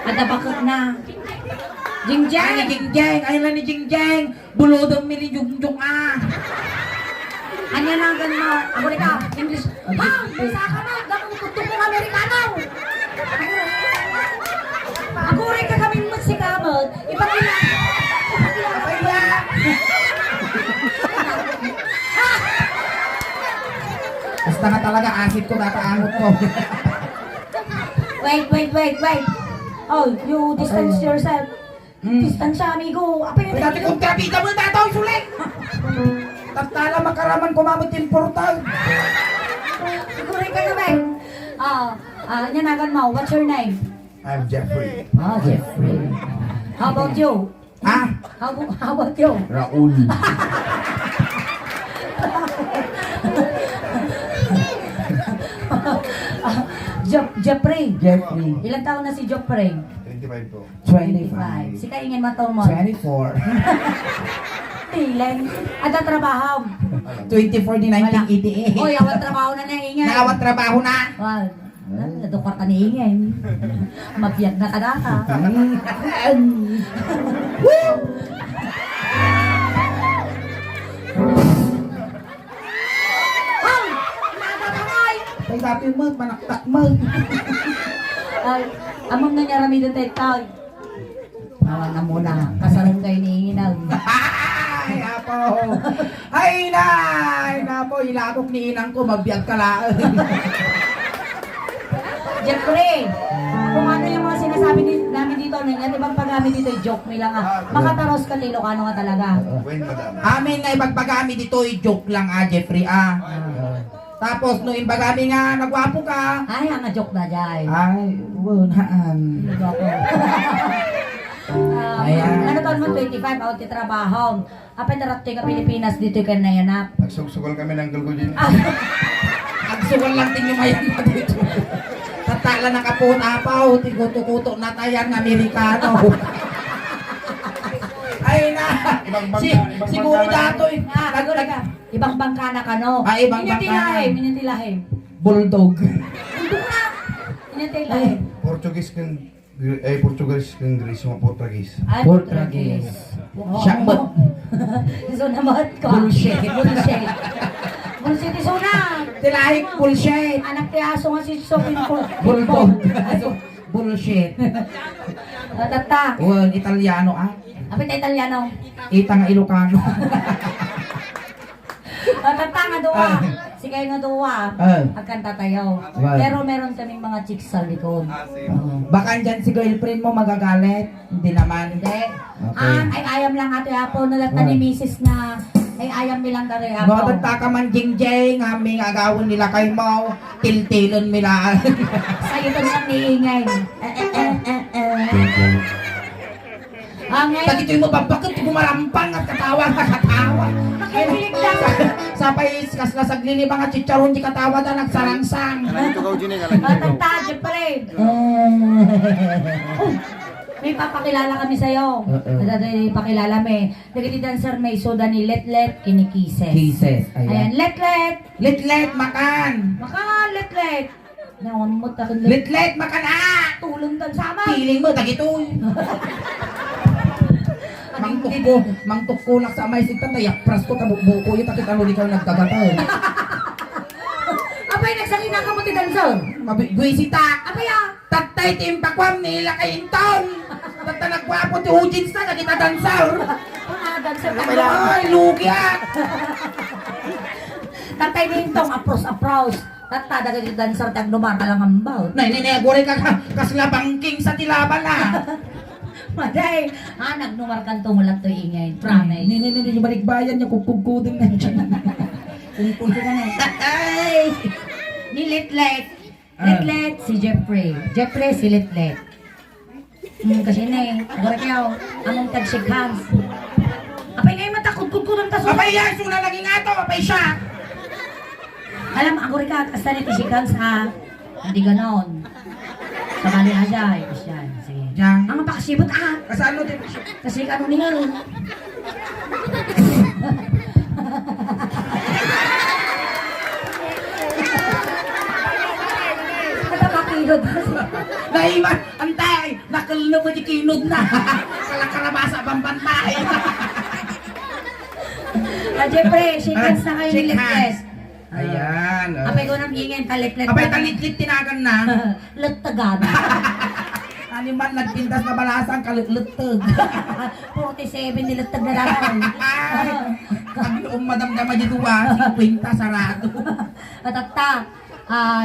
Ada bakit na. Jingjang! Ay, Jingjang! Ayun lang ni Jingjang! Bulodong mili Jungjong ah! Anya na gan mo. Ako rin ka. English. Ha? Bisa ka na. Gawin ko mong Amerikano. Ako rin ka kaming musikamot. Ipakila. Kaya! Basta nga talaga, asid ko nakaangot ko. Wait. Oh, you distance yourself. Distansya, amigo. Apa yung Dati kong trapida mo na ito, sulit! Taptala makaraman kumamot yung portal. Ako rin ka naman. Nyanagan mo. What's your name? I'm Jeffrey. Jeffrey. How about you? Ah? How about you? Raul. Jeffrey. Jeffrey. Ilang taon na si Jeffrey? 25 po. 25. Si kaingin matong mo. 24. Tilen. Ada trabaho. 24 ni 1988. Oy, awat trabaho na naingay. Naawat trabaho na. Wow. Nadukar ka niingay. Mabiyag na kadaka. Ay! Nakakangay! Ay, dati mo, manaktak mo. Ay, among nanyarami doon tayo. Nawa na muna. Kasarong kayo niinginaw. Ay, apo. Ay, napo, ilakok ni inang ko, magbiag ka lang. Jeffrey, kung ano yung mga sinasabi namin dito, yan ibang pag-amin dito, joke me lang ah. Makataros ka lilo, ano ka talaga? When madam. Amin nga ipagpagami dito, joke lang Jeffrey Tapos, no imbagami nga, nagwapo ka. Ay, ang joke na dyan. Ay, wunaan. Nagwapo. Ayan. Ano taon mo, 25, ako titrabaho. Apa darating ka Pilipinas dito ka na yanap? Nagsugsugol kami ng gulgo din. Ang suwal lang din yung mayan na dito. Tatala na kapon apaw, tiguto-kuto na tayan Amerikano. Ay na, siguro dato Ibang bangka na ka, no? Ibang bangka na. Inyong Bulldog. Hindi na. Inyong tilahim. Portuguese kang Greece, mga Portuguese. Ay, Portuguese. Syakbot. Iso naman ko. Bullshit. Bullshit iso na. Tilahik bullshit. Anak ti aso nga si Sophie Bulldog. Bullshit. Tata. Italiano Apit na Italiano. Ita nga Ilocano. Tata nga duwa. Sige nga duwa. Agkan tatayaw. Wow. Pero meron kaming mga chicks sa likod. Baka dyan si girlfriend mo magagalit. Hindi naman. Hindi. Okay. Ay ayam lang ato yapo. Nalata ni Mrs. na ay ayam nilang kare yapo. Nagtagta ka man jingjeng. Aming agawin nila kay mo. Tiltilon nila. Sa'yo ito nilang niingay. Ngayon. Pagitoy mo ba? Bakit gumarampang at katawa ka katawa? Makikilig lang. Sapay kas na saglili mga chicharon di katawa na nagsarangsang. Tata, Jeffrey. May papakilala kami sa'yo. May pakilala may. Nagiti dancer may soda ni Letlet kinikises. Kisses. Ayan, Letlet. Litlet makan. Maka Letlet. Nawan mo takin Litlet makan Tulong tan sama. Piling mo tagitoy. Mangtukko lang sa amay sinta tayapras ko tabukbuko yung takit ano di ka nagkagataw. Apay nagsalina ka mo ti dancer. Mabigwisita. Apay ah. Tatay timpakwam nila kay Inton. Tata nagwapo ti Hujins na nakita dancer. Dancer ka Ay, lugi Tatay nintong apros. Tata daga ti dancer tag dumar ka lang ambaw. Nay, gore ka kaslabang king sa tilaban Maday, nagnumar kan tumulat to ingay. Promise. Yung balikbayan niya, kukugudin na dyan. Kung ka na. Ay! Ni Litlet. Litlet, si Jeffrey. Jeffrey, si Litlet. Kasi na eh. Agora kayo, among tag-shake hands. Apay ngayon matakot-kudkudan ka so. Apay yan, suna lagi nga to, apay siya. Alam, agora ka, kasta ni shake hands ha. Hindi ganon. Sabali aja eh. Kasi sige. Diyan. Ang pakasibot Kasano din? Kasi ano niya. Matapakilo kinod. Naiman, antay, nakalino mo di kinod na. Kalakarabasa bambantay. Jeffrey, shake hands na kayo ni Shake Litlet. hands. Ayan. Apay ko nang ingin, taliklet. Abay, talitlit tinagan na. Lagtagan. Ano man, nagpintas na balasang kalitluttag. 47 nilatag na lang. Ang noong madam ka majiduwa, 50 sarado. At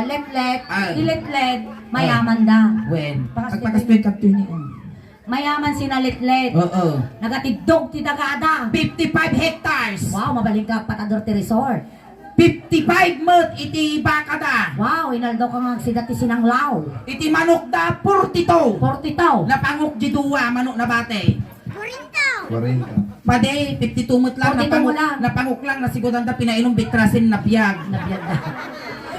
Letlet, Ah. Litlet, mayaman da. When? Pakas- Pagpakastoy ka to niyo. Mayaman si na Litlet. Oo. Nagatidog ti dagada. 55 hectares. Wow, mabaling ka patador ti resort. 55 mat iti baka da. Wow, inaldo ka nga sidati sinanglaw. Iti manok da 42. 40 Napangok jiduwa manok na bate. 40. Pade 52 mat lang 42 napangok lang. napangok lang na sigudan da pinainom bitrasin na piyag. Nabiyag na.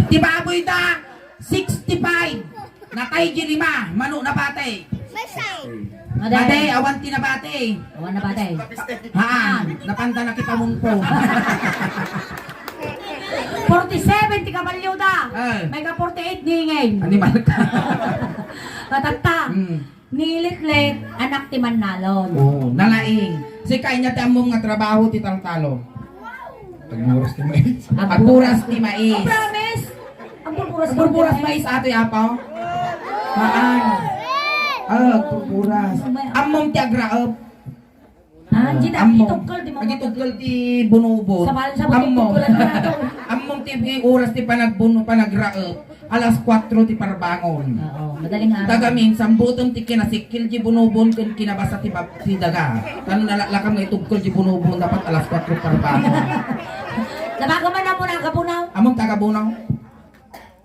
Ti baboy da 65. Natay ji 5 manok na bate. Pade Maday. awan ti na bate. Awan na ba day? Haan, napanda na kita mungko. 47 ti kabalyo da. Eh. May ka 48 ni ngay. Animal ka. Katagta. Mm. Ni Litlet, anak ti Manalon. Oh, nalaing. Si kay niya ti among nga trabaho ti taltalon. Tagmuras ni mais. Agburas ti Oh, mais. promise? Ang purpuras Agburburas mais ato apaw. Haan. Agburburas. Among ti agraop. Di na, itugkol, di mo. Agitugkol ti bunubon. Sa balan sa butugkulan na nato. Among ti oras ti panagraop. Alas 4 ti parbangon. Oo, madaling araw. Tagamin, sambutom ti kinasikil di bunubon kun kinabasa ti daga. Kano nalalakam nga itugkol di bunubon dapat alas 4 parbangon. Nabagaman na mo na ang kapunaw. Among tagabunaw.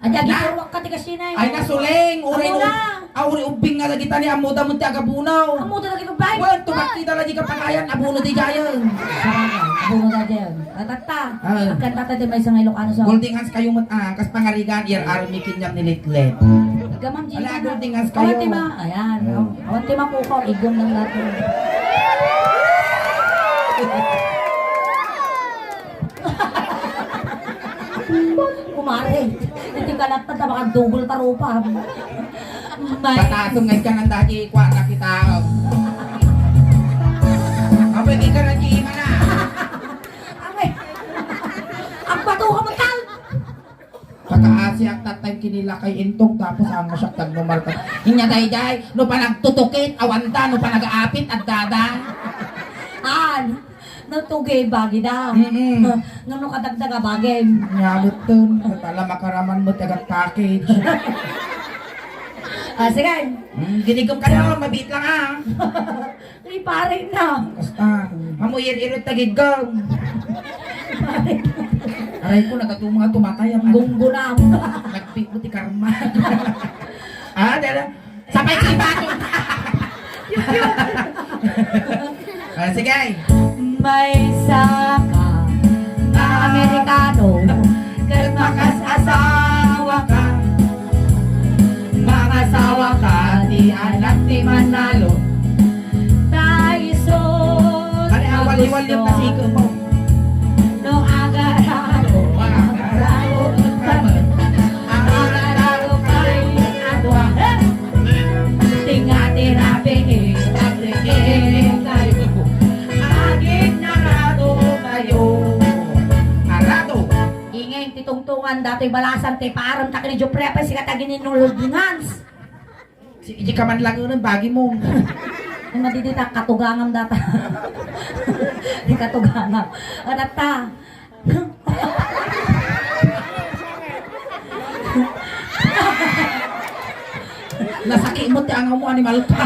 Adya, giturwak ka ti kasinay. Ay nasuleng, uri Amo na. uri ubing nga lagi tani amo da mo ti agabunaw. Amo talaga ka bay. Wan tumakita lagi ka pakayan abuno di gayon. Bungo na dyan. Tatata. Ah. Agkan tata di may isang Ilocano sa. Golding hands kayo mat kas pangarigan ir army kinyap ni Litlet. Gamam dyan. Ala, golden hands kayo. Awan ti ma. Ayan. Awan ti ma kukor. Igom ng natin. Kumare. Hindi ka lang tata baka dugol tarupa. May. Patasong ngay ka nang dati kwa na kita. Ape di ka na kiima na. Ame. Ang bato ka matal. Pagkaasi ang tatay kinila kay intong tapos ang masyak tagnumal ka. Inya day no pa nagtutukit awanta no pa nag-aapit at dada. An. Natugay bagi daw. Mm-mm. Ngano kadagdaga bagay. Nyabot dun. Tala makaraman mo tagat package. Sige. Ginigom ka na, mabit lang ah. Ay, pare na. Basta, hamuyir-irot tagigom. Aray ko, nagatumang tumatay ang Gunggo na. nagpik mo ti karma. Dala. Sabay si bato. Sige. May saka na Amerikano. Kaya Asawa ka. Mangasawa ka. Di anak ti Manalo. tayo sos. Kani awal-iwal yung kasiko mo. No agarado. Agarado kami. Agarado kay adwa. Tingati raping agregin kayo. Agit narado kayo. Arado. Ingay titungtungan dato'y balasan tay paaram ta kini Jopre pa si katagin ni Nulodingans. Si Iji ka man lang yun ang bagi mo. Ang madidita katugangam data. Di katugangam. Adata. Nasaki mo ti angaw mo animal ka.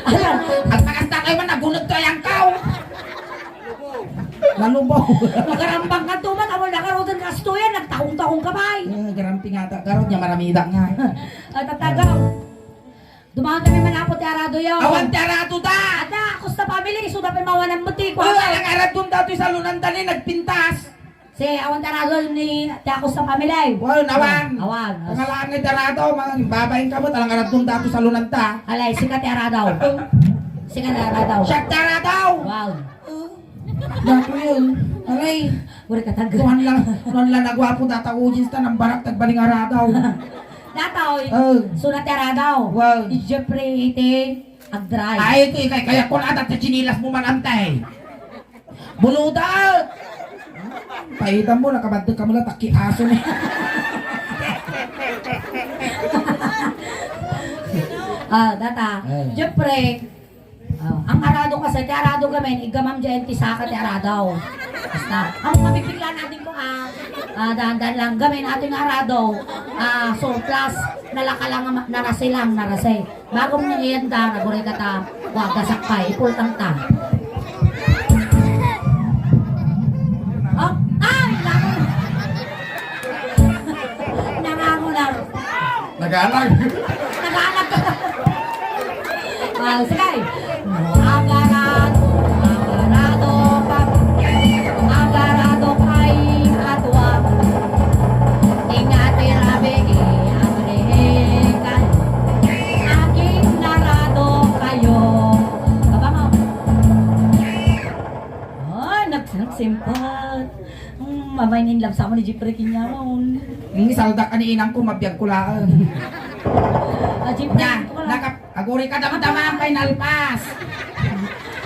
Alam, At nakasta kayo man nagunod to ayang kaw. Nalubaw. magarambang ka tuman, amo nakarotan ka stuyan, nagtahong-tahong kabay. Garampi nga ta. Garot niya maramida nga. Tatagaw. Dumaan kami manapot ti arado yun. Awan ti arato da. Ada, kusta family, suda pa mawanan mo ti kwa. Wala lang arat dun dato sa lunan tani nagpintas. Si awan ti arado ni ti ako sa family. Wala nawan. Awan. Pangalaan ni Darado, mga babaeng kamot, alang arat dun dato sa lunan ta. Alay, sikat ti arado. Sikat ti arado. Siya Darado. Wow. Dato yun. Aray. Puri katag. Tuhan lang nagwapo data ujins ta ng barak tagbaling aradaw. Dataw, Oh. sunat aradaw. Wow. Jeffrey ite agdry. Ay, ito kaya kung atat sa chinilas mo man antay. Buluda! Pahitan mo, nakabandag ka mo lang, taki aso ni. Data. Ay. Jeffrey. Ang arado kasi, ti arado gamin, igamam dyan ti saka ti aradaw. Basta, ang mabibigla natin ko dahan-dahan lang gamin ating arado, surplus, nalakalang narasilang, narasay. Bago mo niya iyan da, naguray ka ta, wag gasakpay, ipultang ta. Oh, ay! Nangango lang. Nag-aalag. Nag-aalag ka. Sige. Agarado, agarado kay atwa. Ingati rabigi, agrehekan. Aking narado kayo. Baba mo. Ay, nagsimpat. Mamay ninlab sa mo ni Jeffrey Kinyaron. Hindi saldak ka ni inang ko, mabiyag ko lang. Jeffrey, Yan, aguri ka damdaman kay nalpas.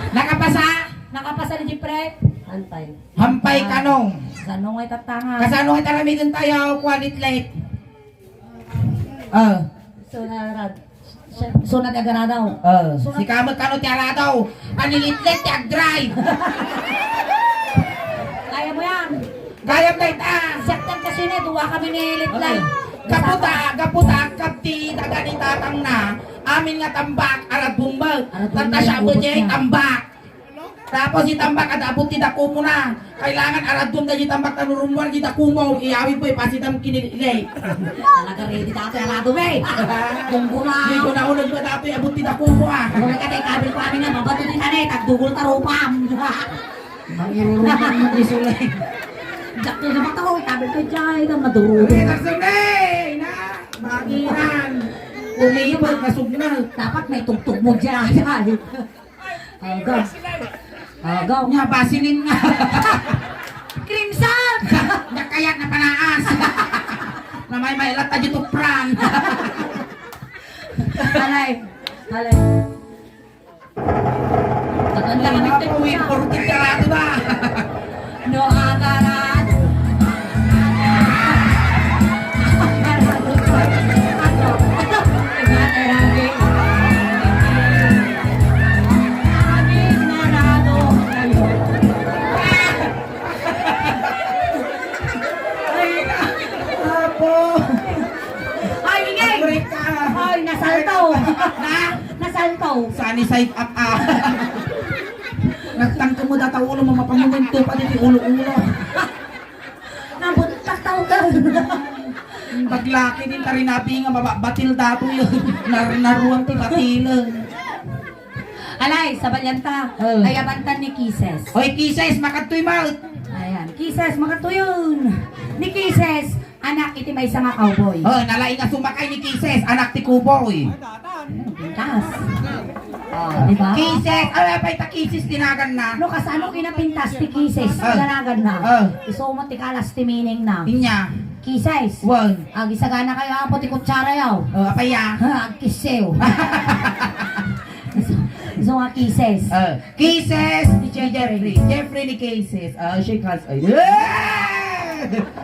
Nakapasa? nakapasa ni Jeffrey? Antay. Hampay kanong. Sanong ay tatanga. Kasano ay taramitin tayo, qualit late. Sunat agara daw. Si kamot kano ti aradaw. Anilitlet ti ag-drive. Kaya mo yan. Gayam na ita. Sektan kasi na, duwa kami ni Litline. Gaputa, kapti, taganitatang na. Amin nga tambak, arad bumbag. Arad bumbag, Tanta siya mo ubos niya, niya. tambak. Tapos si tambak, adabot ti dako mo na. Kailangan arad bumbag, di tambak tanurumuan, di dako mo. Iyawi po, pasitam kinililay. Talaga ready dati ang lado, be. Bunggo na. Hindi ko naunod ko dati, abot ti dako mo ah. Kung nagkatay kabil ko amin na, mabato din na eh, tagdugol tarupam. Mangiruruman mo di sulay. Jak na naman ako, kabil ko dyan, na maduro. Uy, nasunay! Na! Makiran! Umipag, nasugnal. Dapat may tugtog mo dyan. Agaw. Agaw. Nga, basilin nga. Crimson! Nakayak na panaas. Na may mailat na dito pran. Alay. Alay. Tatanda kami Hindi na po, imported ka rato ba? No agaran. Apo! Ay, ingay! Break ka! Ay, nasaltaw! Na? Nasaltaw! Sani side up ah. Nagtangko mo data ulo mo mapamumento pa dito ulo-ulo. Nabuntak tao ka! Paglaki din tarinapi nga batil dato yun. Naruan ti batilan. Alay, sa balyanta. Oh. Ay, abantan ni Kisses. Hoy, Kisses, makatoy mouth. Ayan, Kisses, makatuyon. Ni Kisses, anak iti may isang cowboy. Oh, nalay nga sumakay ni Kisses, anak ti Kuboy. Pintas. Oh, di ba? Kisses, ay pa ita Kisses tinagan na. Ano kasano kinapintas ti Kisses? Oh. Ganagan na. Oh. Isumo ti kalas ti meaning na. Inya. Kisses. Wag. Gisagana kayo apo ti kutsara yaw. Oh, apaya. Kisew. So nga Kisses. Kisses ni Jeffrey. Jeffrey ni Kisses. Shake hands. Ay.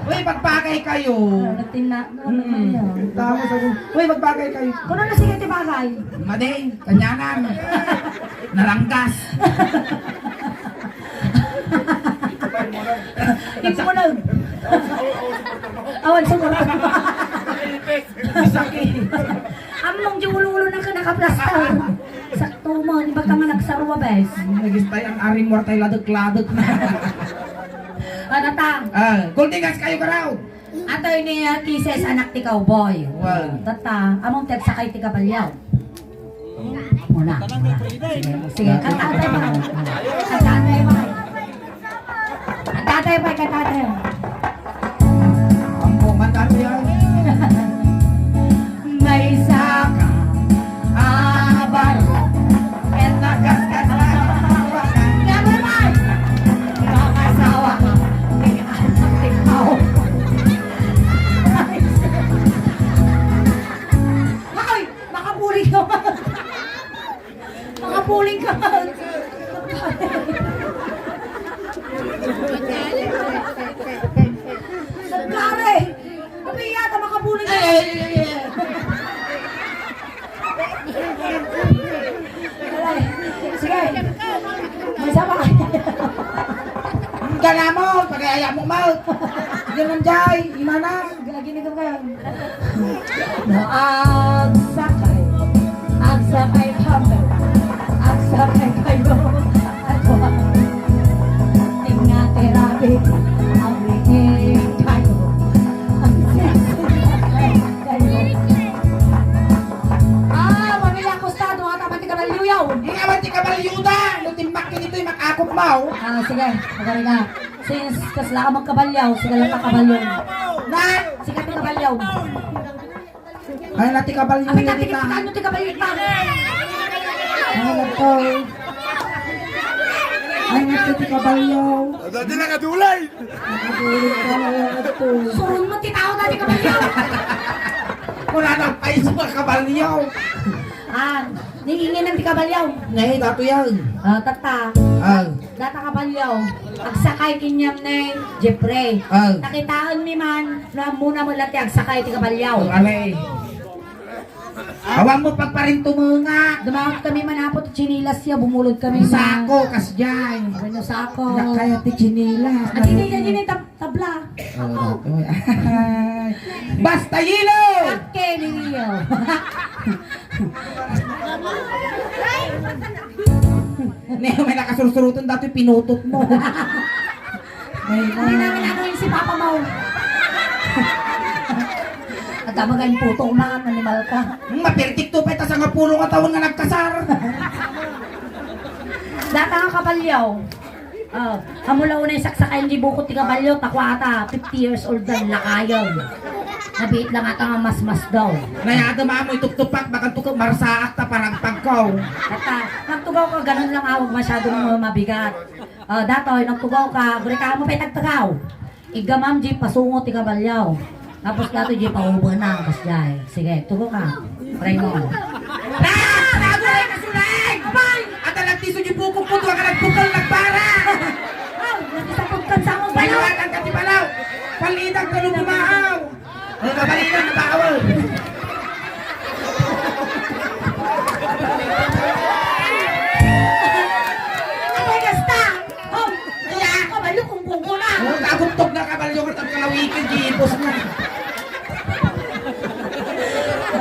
Uy, magpagay kayo. Natin na. Ano naman yan? Tama sa uy, magpagay kayo. Kung ano sige ti bagay? Mading, kanyanan. Naranggas. Ipunog. Awan sumunod. Sakit. Among di ulo-ulo na ka nakaplastar. Sakto mo, di ba ka nga nagsarwa, bes? Nagistay ang aring mortay ladok-ladok na. Ano ta? Guldigas kayo karaw. Atoy ni Kisses, anak ti cowboy. Wow. Tata, among tek sakay ti kabalyaw. Muna. Sige, katatay mo. Katatay mo. Katatay mo, katatay mo. Ang pumantan yan. May saka, abar, At nagasgas na. Ganun ay! Makasawa ka. Nagayaya mo, Mal. Ganun, Jay. Imana. Gagi na ka. No, agsakay kami, agsakay kayo, ako, ingate rabi, ang ringin kayo, ang sexy kayo. Mamila kostado, at apati ka naliuyaw. Ingawan ti kabalyuda. Lutimbak kinito'y makakot mo. Sige, magaling na. Since kasla ka magkabalyaw, sige lang kakabalyaw. Na! Sige ka kabalyaw. Ay, nati kabalyo Ang yun tati kita. ka, ano ti kabalyaw pa? Ay, nati. Ay, nati kabalyo. Dati na katulay! Nakatulog ka na yan ito. Surun mo, titao tati kabalyaw. Wala nang paiso ka kabalyo. Ningingin ng ti kabalyaw. Ngayon, dato yan. Tata, Ay, data kabalyaw. Agsakay kinyam na Jeffrey. ay. Nakitaan mi man, na muna mo lati agsakay ti kabalyaw. Alay. Awang mo pagparinto mo nga. Dumawag kami manapot chinilas siya, bumulod kami sa... Sako, kasjay. Ano sako? Nakaya ti chinilas. At hindi yan tabla. Basta yilo! Ake niyo. May nakasursurutan dati pinutot mo. Hindi namin ano yun si Papa Mau. At tamagayin puto umangan, animal ka. Mapirtik to pa sa nga pulo nga taon nga nagkasar. Data nga kabalyaw. Hamula una yung saksakayan di bukot ti kabalyaw, takwa ata, 50 years old na lakayon. Nabiit lang ata nga mas daw. Nayada mo ituptupak, baka tukok marsaak ta parang pagkaw. Data, nagtugaw ka, ganun lang awag masyadong mabigat. Datoy, nagtugaw ka, guri ka mo pa itagtagaw. Igamam di pasungo ti kabalyaw. Tapos dato di paubo na, kasjay. Sige, tugo ka. Try mo. Nagulay ka sulay! Abay! At nagtiso yung bukong puto ka nagpukal nagpara! Nagisapagkan sa akong balaw! Paliwanan ka ti palaw! Palidang ka nung bumaaw! Ang kabalinan na bawal! Abay, gasta! Oh! Kaya ako, malukong ko na! Ang kaguptog na kabalyo ka ng kalawikin, gipos na!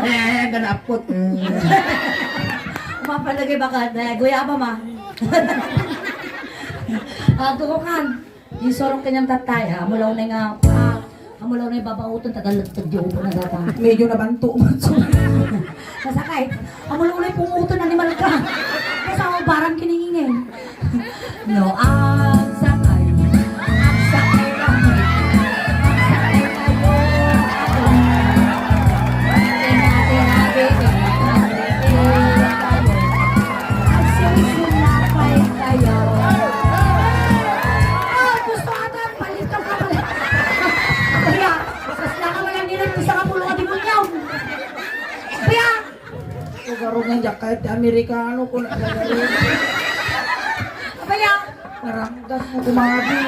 Eh, ganapot. Mapalagay baka na guyaba ma. Tukukan. Yung sorong kanyang tatay, mulaw na nga, mulaw na yung babauton, tagalagtag di upo na data. Medyo nabanto mo. Nasakay, mulaw na yung punguton na animal ka. Kasi ako barang kiningingin. No, sakay. Sakay kami. Sakay kayo. Garong ng jacket Amerikano ko na naranggas mo kumabi.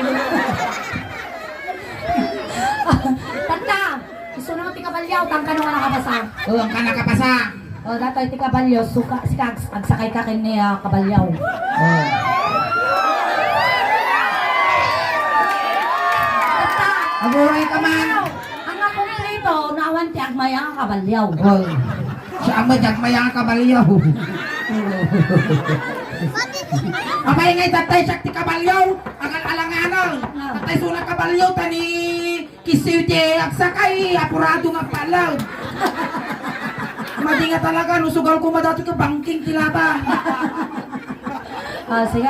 Tata, gusto naman ti kabalyaw, tangka nung nakapasa. Oo, ang kanakapasa. Datoy ti kabalyaw, suka, agsakay ka kini kabalyaw. Oo. Tata, Aguray ka man. ang akumplito, naawan ti agmaya ang kabalyaw. Oo. Siya ang madagmaya ka baliyaw. Amay ngay tatay siya ti kabalyaw. Ang alanganan. Tatay suna kabalyaw tani kisiw ti agsakay. Apurado nga palaw. Madi nga talaga. Nusugal ko madato ka bangking tilaba. Sige,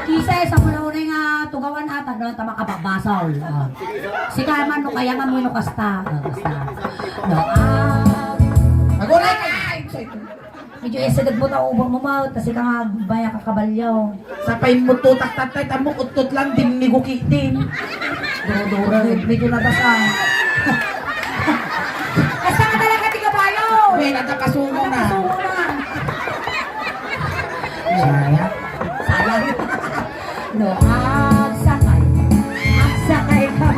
kisa sa mula una nga tugawan ata no tama ka babasaw. Sige man no kaya nga mo no kasta. Kasta. No, Aguray ka. medyo esadag mo ta ubang mo ma, kasi ka nga baya ka kabalyaw. Sapay mo tutak tatay. Tamo utot lang din ni gukitin. Dura, medyo natasang. Kasta ka talaga ti kabayo. May natapasumo na. Nakasumo na. Saya. Sayang. No, agsakay. Agsakay ka.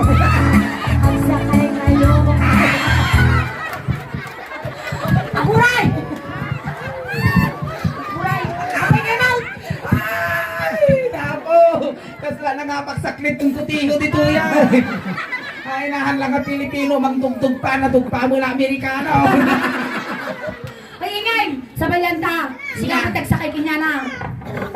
Agsakay kayo. Aburay! Aburay! Aburay ka na! Ay, napo! Kasla na nga pagsaklit ng kutiho dito yan. Ay, nahan lang ang Pilipino, mangtugtog pa na tugpa mo na Amerikano. Ay, ingay! Sa balyanta! Siya ka tagsakay kanya na.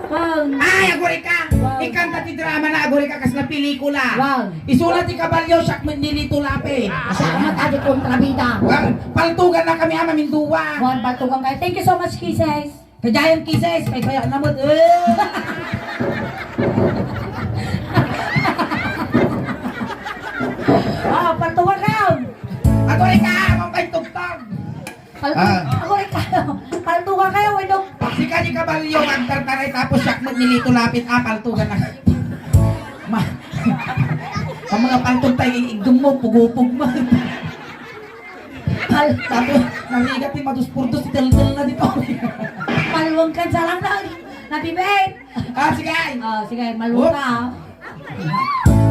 Wow! Ay, aguri ka! Wow. Ikanta ti drama na aguri ka kas na pelikula. Wow. Isulat ti kabalyo, siyak nilito lapi. Siya ka matadi kontrabida. Well, paltugan na kami ama minduwa. Juan, pagtugang kayo. Thank you so much, Kisses. Kajayan kises, may kaya namot. Ah, pagtugang kayo. Aguri ka, amang kay tugtog. Pagtugang kayo. Pagtugang kayo, wedok. Sika ni kabalyo, ang tartaray tapos siyak nilito lapit. Paltugan na. Ma, ang mga paltog tayo, igdum mo, pugupog mo. Tapos, narigat ni Maduspurdos, ital-tal na dito. Maluwang ka sa lang na. Nabibig. Sige. Sige, maluwang ka.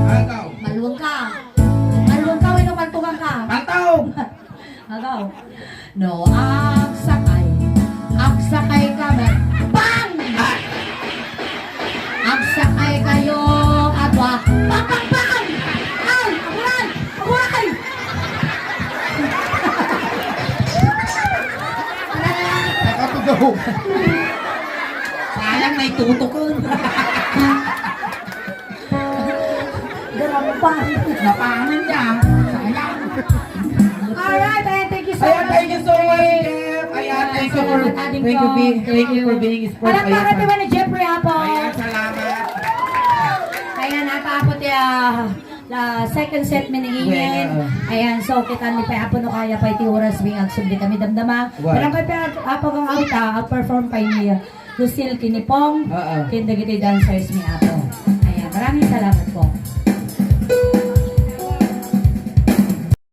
Agaw. Maluwang ka. Maluwang ka, wedok pagtugang ka. Paltog. Agaw. No, agsakay kami. Bang! Agsakay kayo at wak. Bang, bang, bang! Ay! Aguray! Aguray! Nakatugaw. Sayang na ituto ko. Garampang. Napangan niya. Sayang. Alright, thank you so Ayan, much. thank you so much, Jeff. Ayan, thank you for being sport. Alam Ayan, bakit diba ni Jeffrey Apo? ayan, salamat. Kaya natapot la second set miningin. Bueno. Ayan, so kita ni pa Apo no kaya pa iti oras bing agsubli kami damdama. Wow. Pero kay pa Apo kang auta, outperform pa niya. Lucille Kinipong, Oo. Kindagiti dancers ni Apo. Ayan, maraming salamat po.